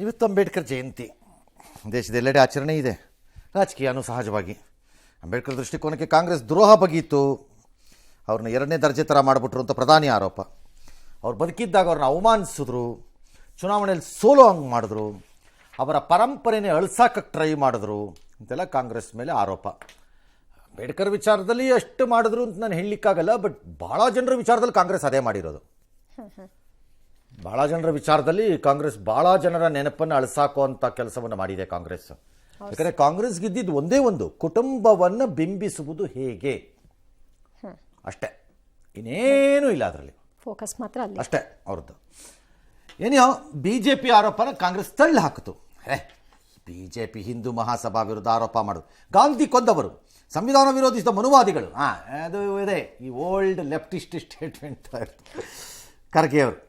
ಇವತ್ತು ಅಂಬೇಡ್ಕರ್ ಜಯಂತಿ ದೇಶದೆಲ್ಲೆಡೆ ಆಚರಣೆ ಇದೆ. ರಾಜಕೀಯನೂ ಸಹಜವಾಗಿ. ಅಂಬೇಡ್ಕರ್ ದೃಷ್ಟಿಕೋನಕ್ಕೆ ಕಾಂಗ್ರೆಸ್ ದ್ರೋಹ ಬಗೀತು. ಅವ್ರನ್ನ ಎರಡನೇ ದರ್ಜೆ ಥರ ಮಾಡಿಬಿಟ್ರು ಅಂತ ಪ್ರಧಾನಿ ಆರೋಪ. ಅವ್ರು ಬದುಕಿದ್ದಾಗ ಅವ್ರನ್ನ ಅವಮಾನಿಸಿದ್ರು, ಚುನಾವಣೆಯಲ್ಲಿ ಸೋಲೋ ಹಂಗೆ ಮಾಡಿದ್ರು, ಅವರ ಪರಂಪರೆನೇ ಅಳಿಸಾಕಕ್ಕೆ ಟ್ರೈ ಮಾಡಿದ್ರು ಅಂತೆಲ್ಲ ಕಾಂಗ್ರೆಸ್ ಮೇಲೆ ಆರೋಪ. ಅಂಬೇಡ್ಕರ್ ವಿಚಾರದಲ್ಲಿ ಎಷ್ಟು ಮಾಡಿದ್ರು ಅಂತ ನಾನು ಹೇಳಲಿಕ್ಕಾಗಲ್ಲ. ಬಟ್ ಭಾಳ ಜನರ ವಿಚಾರದಲ್ಲಿ ಕಾಂಗ್ರೆಸ್ ಅದೇ ಮಾಡಿರೋದು. ಭಾಳ ಜನರ ವಿಚಾರದಲ್ಲಿ ಕಾಂಗ್ರೆಸ್ ಭಾಳ ಜನರ ನೆನಪನ್ನು ಅಳಿಸಾಕುವಂಥ ಕೆಲಸವನ್ನು ಮಾಡಿದೆ ಕಾಂಗ್ರೆಸ್. ಯಾಕಂದರೆ ಕಾಂಗ್ರೆಸ್ ಗೆದ್ದಿದ್ದು ಒಂದೇ ಒಂದು, ಕುಟುಂಬವನ್ನು ಬಿಂಬಿಸುವುದು ಹೇಗೆ ಅಷ್ಟೇ, ಇನ್ನೇನೂ ಇಲ್ಲ ಅದರಲ್ಲಿ. ಫೋಕಸ್ ಮಾತ್ರ ಅಲ್ಲಿ ಅಷ್ಟೇ ಅವ್ರದ್ದು. ಏನೋ ಬಿ ಜೆ ಪಿ ಆರೋಪನ ಕಾಂಗ್ರೆಸ್ ತಳ್ಳಿ ಹಾಕಿತು. B J P Hindu Mahasabha ವಿರುದ್ಧ ಆರೋಪ ಮಾಡೋದು, ಗಾಂಧಿ ಕೊಂದವರು, ಸಂವಿಧಾನ ವಿರೋಧಿಸಿದ ಮನುವಾದಿಗಳು. ಅದು ಇದೆ ಈ ಓಲ್ಡ್ ಲೆಫ್ಟಿಸ್ಟ್ ಸ್ಟೇಟ್ಮೆಂಟ್ ಖರ್ಗೆ ಅವರು.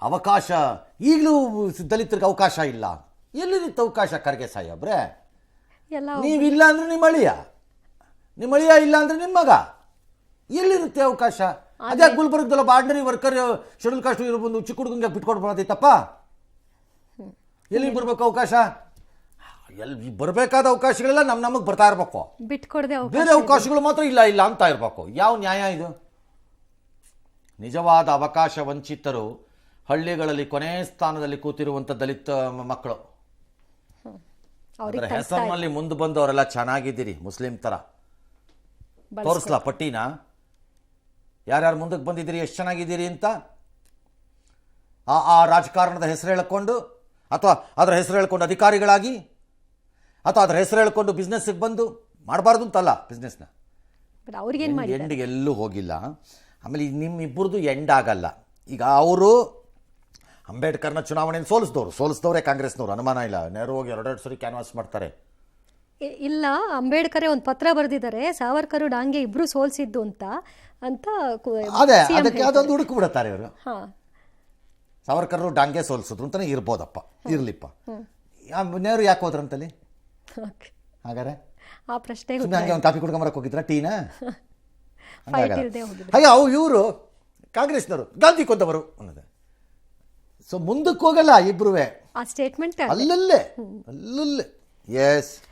ಅವಕಾಶ ಈಗಲೂ ದಲಿತರಿಗೆ ಅವಕಾಶ ಇಲ್ಲ. ಎಲ್ಲಿರುತ್ತೆ ಅವಕಾಶ ಖರ್ಗೆ ಸಾಹೇಬ್ರೆ? ನೀವಿಲ್ಲ ಅಂದರೆ ನಿಮ್ಮ ಅಳಿಯ ಇಲ್ಲ ಅಂದರೆ ನಿಮ್ಮ ಮಗ. ಎಲ್ಲಿರುತ್ತೆ ಅವಕಾಶ? ಅದೇ ಗುಲ್ಬರ್ಗದಲ್ಲ ಆರ್ಡಿನರಿ ವರ್ಕರ್ ಶೆಡ್ಯೂಲ್ ಕಾಸ್ಟ್ ಬಂದು ಚಿಕ್ಕ ಹುಡುಗಂಗೆ ಬಿಟ್ಕೊಂಡು ಬರೋದೈತಪ್ಪ. ಎಲ್ಲಿ ಬರಬೇಕು ಅವಕಾಶ? ಎಲ್ಲಿ ಬರಬೇಕಾದ ಅವಕಾಶಗಳೆಲ್ಲ ನಮಗೆ ಬರ್ತಾ ಇರಬೇಕು, ಬಿಟ್ಕೊಡದೆ ಬೇರೆ ಅವಕಾಶಗಳು ಮಾತ್ರ ಇಲ್ಲ ಅಂತ ಇರಬೇಕು. ಯಾವ ನ್ಯಾಯ ಇದು? ನಿಜವಾದ ಅವಕಾಶ ವಂಚಿತರು ಹಳ್ಳಿಗಳಲ್ಲಿ ಕೊನೆ ಸ್ಥಾನದಲ್ಲಿ ಕೂತಿರುವಂಥ ದಲಿತ ಮಕ್ಕಳು. ಅದರ ಹೆಸರಿನಲ್ಲಿ ಮುಂದೆ ಬಂದು ಅವರೆಲ್ಲ ಚೆನ್ನಾಗಿದ್ದೀರಿ ಮುಸ್ಲಿಂ ಥರ. ತೋರಿಸ್ಲಾ ಪಟ್ಟಿನ? ಯಾರ್ಯಾರು ಮುಂದಕ್ಕೆ ಬಂದಿದ್ದೀರಿ, ಎಷ್ಟು ಚೆನ್ನಾಗಿದ್ದೀರಿ ಅಂತ? ಆ ರಾಜಕಾರಣದ ಹೆಸರು ಹೇಳ್ಕೊಂಡು, ಅಥವಾ ಅದರ ಹೆಸರು ಹೇಳ್ಕೊಂಡು ಅಧಿಕಾರಿಗಳಾಗಿ, ಅಥವಾ ಅದರ ಹೆಸರು ಹೇಳ್ಕೊಂಡು ಬಿಸ್ನೆಸ್ಗೆ ಬಂದು ಮಾಡಬಾರ್ದು ಅಂತಲ್ಲ. ಬಿಸ್ನೆಸ್ನ ಎಂಡಿಗೆ ಎಲ್ಲೂ ಹೋಗಿಲ್ಲ. ಆಮೇಲೆ ನಿಮ್ಮಿಬ್ಬರದು ಎಂಡ್ ಆಗಲ್ಲ. ಈಗ ಅವರು ಅಂಬೇಡ್ಕರ್ನ ಚುನಾವಣೆಯನ್ನು ಸೋಲಿಸಿದವರೇ ಕಾಂಗ್ರೆಸ್ನವ್ರು, ಅನುಮಾನ ಇಲ್ಲ. ನೆಹರು ಹೋಗಿ ಎರಡೆರಡು ಸರಿ ಕ್ಯಾನ್ವಾಸ್ ಮಾಡ್ತಾರೆ. ಇಲ್ಲ, ಅಂಬೇಡ್ಕರ್ ಒಂದು ಪತ್ರ ಬರೆದಿದ್ದಾರೆ, ಸಾವರ್ಕರ್ ಡಾಂಗೆ ಇಬ್ರು ಸೋಲ್ಸಿದ್ದು ಅಂತ. ಅದೇ ಅದಕ್ಕೆ ಅದೊಂದು ಹುಡುಕು ಬಿಡುತ್ತಾರೆ ಇವರು. ಸಾವರ್ಕರ್ ಡಾಂಗೆ ಸೋಲಿಸಿದ್ರು ಅಂತಾನೆ ಇರ್ಬೋದಪ್ಪ, ಇರ್ಲಿಪ್ಪ. ನೆಹರು ಯಾಕೆ ಹೋದ್ರಂತಲ್ಲಿ ಹಾಗಾದ್ರೆ? ಆ ಪ್ರಶ್ನೆ ಹಂಗೆ ಒಂದು ಕಾಫಿ ಕುಡ್ಕೊಂಬರಕ್ಕೆ ಹೋಗಿದ್ರ ಟೀನ? ಹಾಗೆ ಇವರು ಕಾಂಗ್ರೆಸ್ನವರು ಗಾಂಧಿ ಕೊಂದವರು ಅನ್ನೋದು. ಸೊ ಮುಂದಕ್ಕೆ ಹೋಗಲ್ಲ ಇಬ್ರುವೆ, ಆ ಸ್ಟೇಟ್ಮೆಂಟ್ ಅಲ್ಲಲ್ಲೇ. ಎಸ್.